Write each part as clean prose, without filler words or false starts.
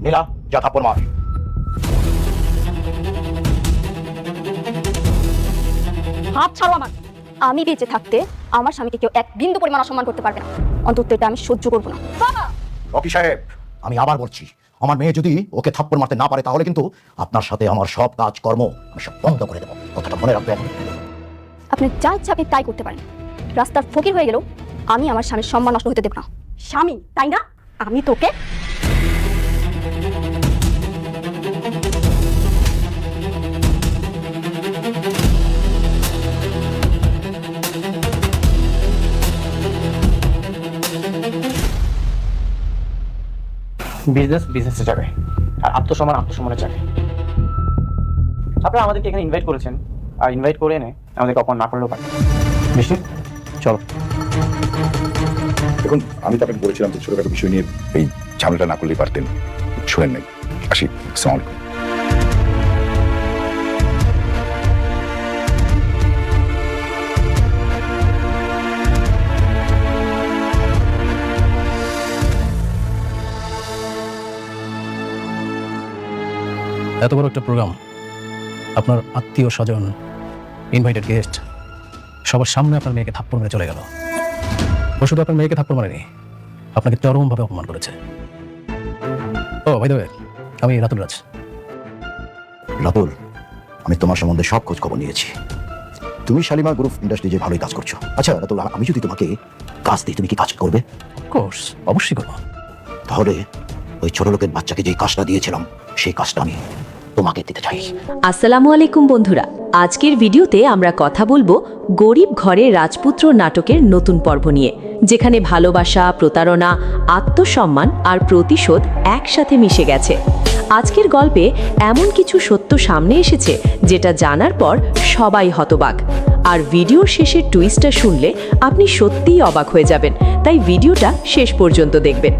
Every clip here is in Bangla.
নীলা যা থাপ্পড় মার। হাত ছাড়ো আমার। আমি বেঁচে থাকতে আমার স্বামীকে কেউ এক বিন্দু পরিমাণ অসম্মান করতে পারবে না। অন্তত এটা আমি সহ্য করবো না। বাবা! রকি সাহেব, আমি আবার বলছি, আমার মেয়ে যদি ওকে থাপ্পড় মারতে না পারে তাহলে কিন্তু আপনার সাথে আমার সব কাজ কর্ম আমি সব বন্ধ করে দেবো। কথাটা মনে রাখবেন। আপনি যা ইচ্ছা আপনি তাই করতে পারেন। রাস্তার ফকির হয়ে গেলেও আমি আমার স্বামীর সম্মান নষ্ট হতে দেব না। স্বামী তাই না? আমি তোকে বিজনেস বিজনেসে যাবে, আর আত্মসম্মান আত্মসম্মানের যাবে। আপনারা আমাদেরকে এখানে ইনভাইট করেছেন, আর ইনভাইট করে এনে আমাদেরকে অপমান না করলেও পারে। মিষ্টি, চলো। দেখুন, আমি তো আপনাকে বলেছিলাম যে ছোটখাটো বিষয় নিয়ে এই ঝামেলাটা না করলেই পারতেন, শুনেন নাই। আসি, আসসালামু আলাইকুম। এত বড় একটা প্রোগ্রাম, আপনার আত্মীয় স্বজন, ইনভাইটেড গেস্ট, সবার সামনে আপনার মেয়েকে থাপ্পড় মেরে চলে গেল। ও শুধু আপনার মেয়েকে থাপ্পড় মারেনি, আপনাকে চরমভাবে অপমান করেছে। ও ভাই দেবে, আমি রাতুল রাজ। রাতুল, আমি তোমার সম্বন্ধে সব খোঁজ খবর নিয়েছি। তুমি শালিমার গ্রুপ ইন্ডাস্ট্রি যে ভালোই কাজ করছো। আচ্ছা রাতুল, আমি যদি তোমাকে কাজ দিই তুমি কি কাজ করবে? অফকোর্স, অবশ্যই করবো। তাহলে ওই ছোট লোকের বাচ্চাকে যে কাজটা দিয়েছিলাম সেই কাজটা আমি তোমাকে দিতে চাই। আসসালামু আলাইকুম বন্ধুরা, আজকের ভিডিওতে আমরা কথা বলবো গরিব ঘরে রাজপুত্র নাটকের নতুন পর্ব নিয়ে, যেখানে ভালোবাসা, প্রতারণা, আত্মসম্মান আর প্রতিশোধ একসাথে মিশে গেছে। আজকের গল্পে এমন কিছু সত্য সামনে এসেছে যেটা জানার পর সবাই হতবাক। আর ভিডিওর শেষের টুইস্টটা শুনলে আপনি সত্যিই অবাক হয়ে যাবেন, তাই ভিডিওটা শেষ পর্যন্ত দেখবেন।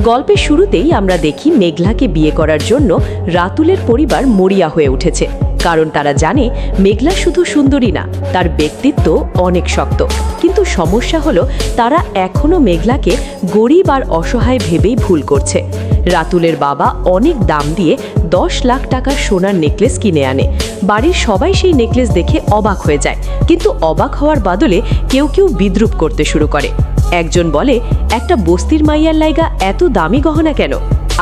গল্পের শুরুতেই আমরা দেখি মেঘলাকে বিয়ে করার জন্য রাতুলের পরিবার মরিয়া হয়ে উঠেছে, কারণ তারা জানে মেঘলা শুধু সুন্দরী না, তার ব্যক্তিত্ব অনেক শক্ত। কিন্তু সমস্যা হলো তারা এখনো মেঘলাকে গরিব আর অসহায় ভেবেই ভুল করছে। রাতুলের বাবা অনেক দাম দিয়ে 10 লাখ টাকার সোনার নেকলেস কিনে আনে। বাড়ির সবাই সেই নেকলেস দেখে অবাক হয়ে যায়, কিন্তু অবাক হওয়ার বদলে কেউ কেউ বিদ্রূপ করতে শুরু করে। একজন বলে, একটা বস্তির মাইয়ার লাইগা এত দামি গহনা কেন?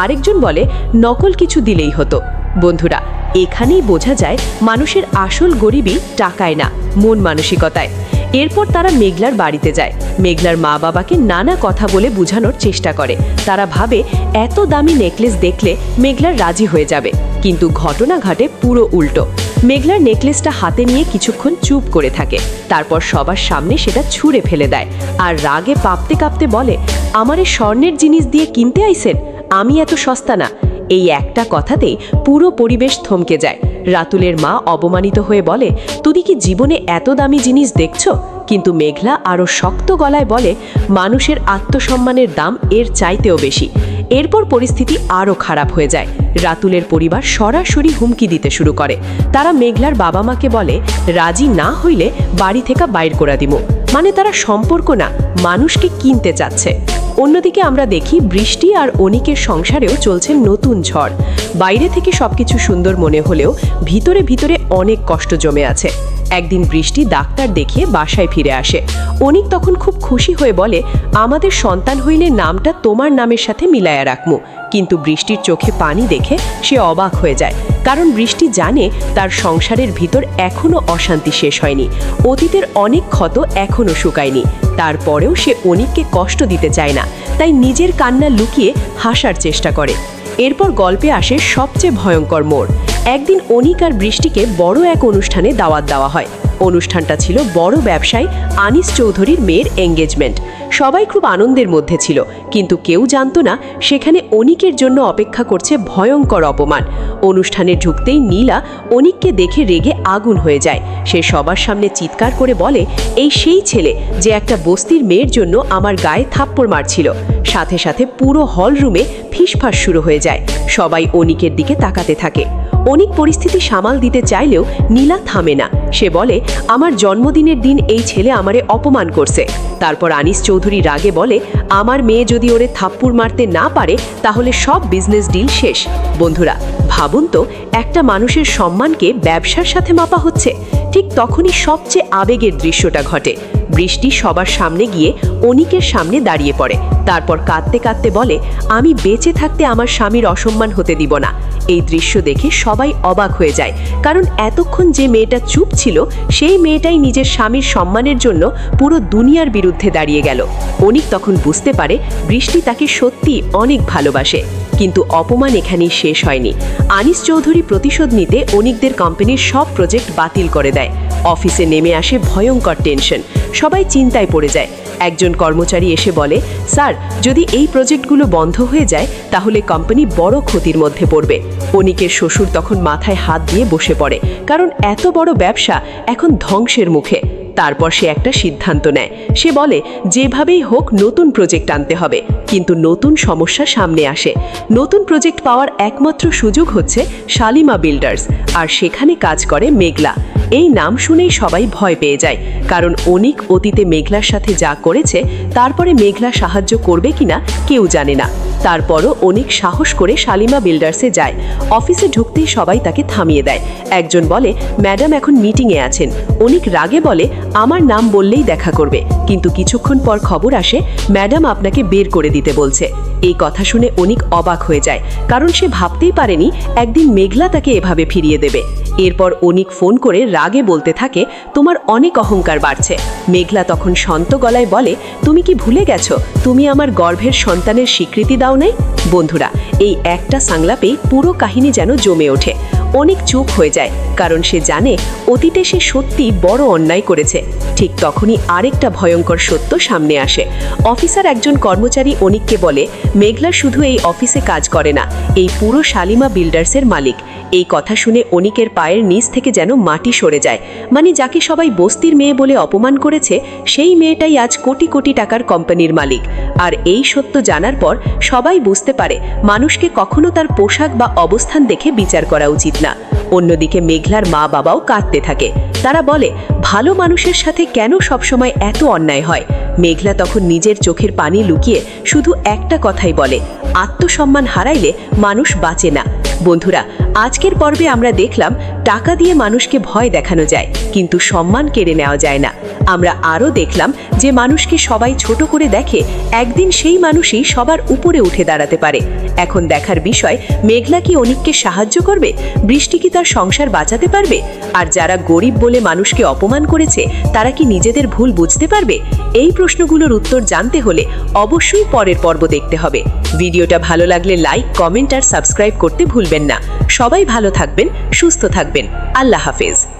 আরেকজন বলে, নকল কিছু দিলেই হতো। বন্ধুরা, এখানেই বোঝা যায় মানুষের আসল গরিবই টাকায় না, মন মানসিকতায়। এরপর তারা মেঘলার বাড়িতে যায়। মেঘলার মা বাবাকে নানা কথা বলে বোঝানোর চেষ্টা করে। তারা ভাবে এত দামি নেকলেস দেখলে মেঘলার রাজি হয়ে যাবে, কিন্তু ঘটনা ঘটে পুরো উল্টো। মেঘলার নেকলেসটা হাতে নিয়ে কিছুক্ষণ চুপ করে থাকে, তারপর সবার সামনে সেটা ছুঁড়ে ফেলে দেয়, আর রাগে কাঁপতে কাঁপতে বলে, আমারে স্বর্ণের জিনিস দিয়ে কিনতে আইছেন? আমি এত সস্তা না। এই একটা কথাতেই পুরো পরিবেশ থমকে যায়। রাতুলের মা অপমানিত হয়ে বলে, তুমি কি জীবনে এত দামি জিনিস দেখছো? কিন্তু মেঘলা আরও শক্ত গলায় বলে, মানুষের আত্মসম্মানের দাম এর চাইতেও বেশি। এরপর পরিস্থিতি আরও খারাপ হয়ে যায়। রাতুলের পরিবার সরাসরি হুমকি দিতে শুরু করে। তারা মেঘলার বাবা মাকে বলে, রাজি না হইলে বাড়ি থেকে বাইর করে দিব। মানে তারা সম্পর্ক না, মানুষকে কিনতে চাচ্ছে। অন্যদিকে আমরা দেখি বৃষ্টি আর অনিকের সংসারেও চলছে নতুন ঝড়। বাইরে থেকে সবকিছু সুন্দর মনে হলেও ভিতরে ভিতরে অনেক কষ্ট জমে আছে। একদিন বৃষ্টি ডাক্তার দেখিয়ে বাসায় ফিরে আসে। অনিক তখন খুব খুশি হয়ে বলে, আমাদের সন্তান হইলে নামটা তোমার নামের সাথে মিলায়া রাখমু। কিন্তু বৃষ্টির চোখে পানি দেখে সে অবাক হয়ে যায়, কারণ বৃষ্টি জানে তার সংসারের ভিতর এখনো অশান্তি শেষ হয়নি, অতীতের অনেক ক্ষত এখনো শুকায়নি। তারপরেও সে অনিককে কষ্ট দিতে চায় না, তাই নিজের কান্না লুকিয়ে হাসার চেষ্টা করে। এরপর গল্পে আসে সবচেয়ে ভয়ঙ্কর মোড়। একদিন অনিক আর বৃষ্টিকে বড় এক অনুষ্ঠানে দাওয়াত দেওয়া হয়। অনুষ্ঠানটা ছিল বড় ব্যবসায়ী আনিস চৌধুরীর মেয়ের এঙ্গেজমেন্ট। সবাই খুব আনন্দের মধ্যে ছিল, কিন্তু কেউ জানতো না সেখানে অনিকের জন্য অপেক্ষা করছে ভয়ঙ্কর অপমান। অনুষ্ঠানে ঢুকতেই নীলা অনিককে দেখে রেগে আগুন হয়ে যায়। সে সবার সামনে চিৎকার করে বলে, এই সেই ছেলে যে একটা বস্তির মেয়ের জন্য আমার গায়ে থাপ্পড় মারছিল। সাথে সাথে পুরো হল রুমে ফিসফাস শুরু হয়ে যায়। সবাই অনিকের দিকে তাকাতে থাকে। অনিক পরিস্থিতি সামাল দিতে চাইলেও নীলা থামে না। সে বলে, আমার জন্মদিনের দিন এই ছেলে আমারে অপমান করছে। তারপর আনিস চৌধুরী রাগে বলে, আমার মেয়ে যদি ওরে থাপ্পড় মারতে না পারে তাহলে সব বিজনেস ডিল শেষ। বন্ধুরা, ভাবুন তো, একটা মানুষের সম্মানকে ব্যবসার সাথে মাপা হচ্ছে। ঠিক তখনই সবচেয়ে আবেগের দৃশ্যটা ঘটে। বৃষ্টি সবার সামনে গিয়ে অনিকের সামনে দাঁড়িয়ে পড়ে। তারপর কাঁদতে কাঁদতে বলে, আমি বেঁচে থাকতে আমার স্বামীর অসম্মান হতে দিব না। এই দৃশ্য দেখে সবাই অবাক হয়ে যায়, কারণ এতক্ষণ যে মেয়েটা চুপ ছিল সেই মেয়েটাই নিজের স্বামীর সম্মানের জন্য পুরো দুনিয়ার বিরুদ্ধে দাঁড়িয়ে গেল। অনিক তখন বুঝতে পারে বৃষ্টি তাকে সত্যি অনেক ভালোবাসে। কিন্তু অপমান এখানেই শেষ হয়নি। আনিস চৌধুরী প্রতিশোধ নিতে অনিকদের কোম্পানির সব প্রজেক্ট বাতিল করে দেয়। অফিসে নেমে আসে ভয়ঙ্কর টেনশন। সবাই চিন্তায় পড়ে যায়। একজন কর্মচারী এসে বলে, স্যার, যদি এই প্রজেক্টগুলো বন্ধ হয়ে যায় তাহলে কোম্পানি বড় ক্ষতির মধ্যে পড়বে। অনিকের শ্বশুর তখন মাথায় হাত দিয়ে বসে পড়ে, কারণ এত বড় ব্যবসা এখন ধ্বংসের মুখে। তারপর সে একটা সিদ্ধান্ত নেয়। সে বলে, যেভাবেই হোক নতুন প্রজেক্ট আনতে হবে। কিন্তু নতুন সমস্যা সামনে আসে। নতুন প্রজেক্ট পাওয়ার একমাত্র সুযোগ হচ্ছে শালিমা বিল্ডার্স, আর সেখানে কাজ করে মেঘলা। এই নাম শুনেই সবাই ভয় পেয়ে যায়, কারণ অনিক অতীতে মেঘলার সাথে যা করেছে তারপরে মেঘলা সাহায্য করবে কিনা কেউ জানে না। তারপরও অনিক সাহস করে শালিমা বিল্ডার্সে যায়। অফিসে ঢুকতেই সবাই তাকে থামিয়ে দেয়। একজন বলে, ম্যাডাম এখন মিটিংয়ে আছেন। অনিক রাগে বলে, আমার নাম বললেই দেখা করবে। কিন্তু কিছুক্ষণ পর খবর আসে, ম্যাডাম আপনাকে বের করে দিতে বলছে। এই কথা শুনে অনিক অবাক হয়ে যায়, কারণ সে ভাবতেই পারেনি একদিন মেঘলা তাকে এভাবে ফিরিয়ে দেবে। এরপর অনিক ফোন করে রাগে বলতে থাকে, তোমার অনেক অহংকার বাড়ছে। মেঘলা তখন শান্ত গলায় বলে, তুমি কি ভুলে গেছো তুমি আমার গর্ভের সন্তানের স্বীকৃতি দাও নাই? বন্ধুরা, এই একটা সংলাপেই পুরো কাহিনী যেন জমে ওঠে। অনেক চুপ হয়ে যায়, কারণ সে জানে অতীতে সে সত্যি বড় অন্যায় করেছে। ঠিক তখনই আরেকটা ভয়ঙ্কর সত্য সামনে আসে। অফিসার একজন কর্মচারী অনিককে বলে, মেঘলা শুধু এই অফিসে কাজ করে না, এই পুরো শালিমা বিল্ডার্সের মালিক। এই কথা শুনে অনিকের পায়ের নিচ থেকে যেন মাটি সরে যায়। মানে যাকে সবাই বস্তির মেয়ে বলে অপমান করেছে, সেই মেয়েটাই আজ কোটি কোটি টাকার কোম্পানির মালিক। আর এই সত্য জানার পর সবাই বুঝতে পারে মানুষকে কখনো তার পোশাক বা অবস্থান দেখে বিচার করা উচিত না। অন্যদিকে মেঘলার মা বাবাও কাঁদতে থাকে। তারা বলে, ভালো মানুষের সাথে কেন সবসময় এত অন্যায় হয়? মেঘলা তখন নিজের চোখের পানি লুকিয়ে শুধু একটা কথাই বলে, আত্মসম্মান হারাইলে মানুষ বাঁচে না। বন্ধুরা, আজকের পর্বে আমরা দেখলাম টাকা দিয়ে মানুষকে ভয় দেখানো যায়, কিন্তু সম্মান কেড়ে নেওয়া যায় না। আমরা আরও দেখলাম যে মানুষকে সবাই ছোট করে দেখে, একদিন সেই মানুষই সবার উপরে উঠে দাঁড়াতে পারে। এখন দেখার বিষয়, মেঘলা কি অনিককে সাহায্য করবে? বৃষ্টি কি তার সংসার বাঁচাতে পারবে? আর যারা গরিব বলে মানুষকে অপমান করেছে, তারা কি নিজেদের ভুল বুঝতে পারবে? এই প্রশ্নগুলোর উত্তর জানতে হলে অবশ্যই পরের পর্ব দেখতে হবে। ভিডিওটা ভালো লাগলে লাইক, কমেন্ট আর সাবস্ক্রাইব করতে ভুলবেন না। সবাই ভালো থাকবেন, সুস্থ থাকবেন। আল্লাহ হাফেজ।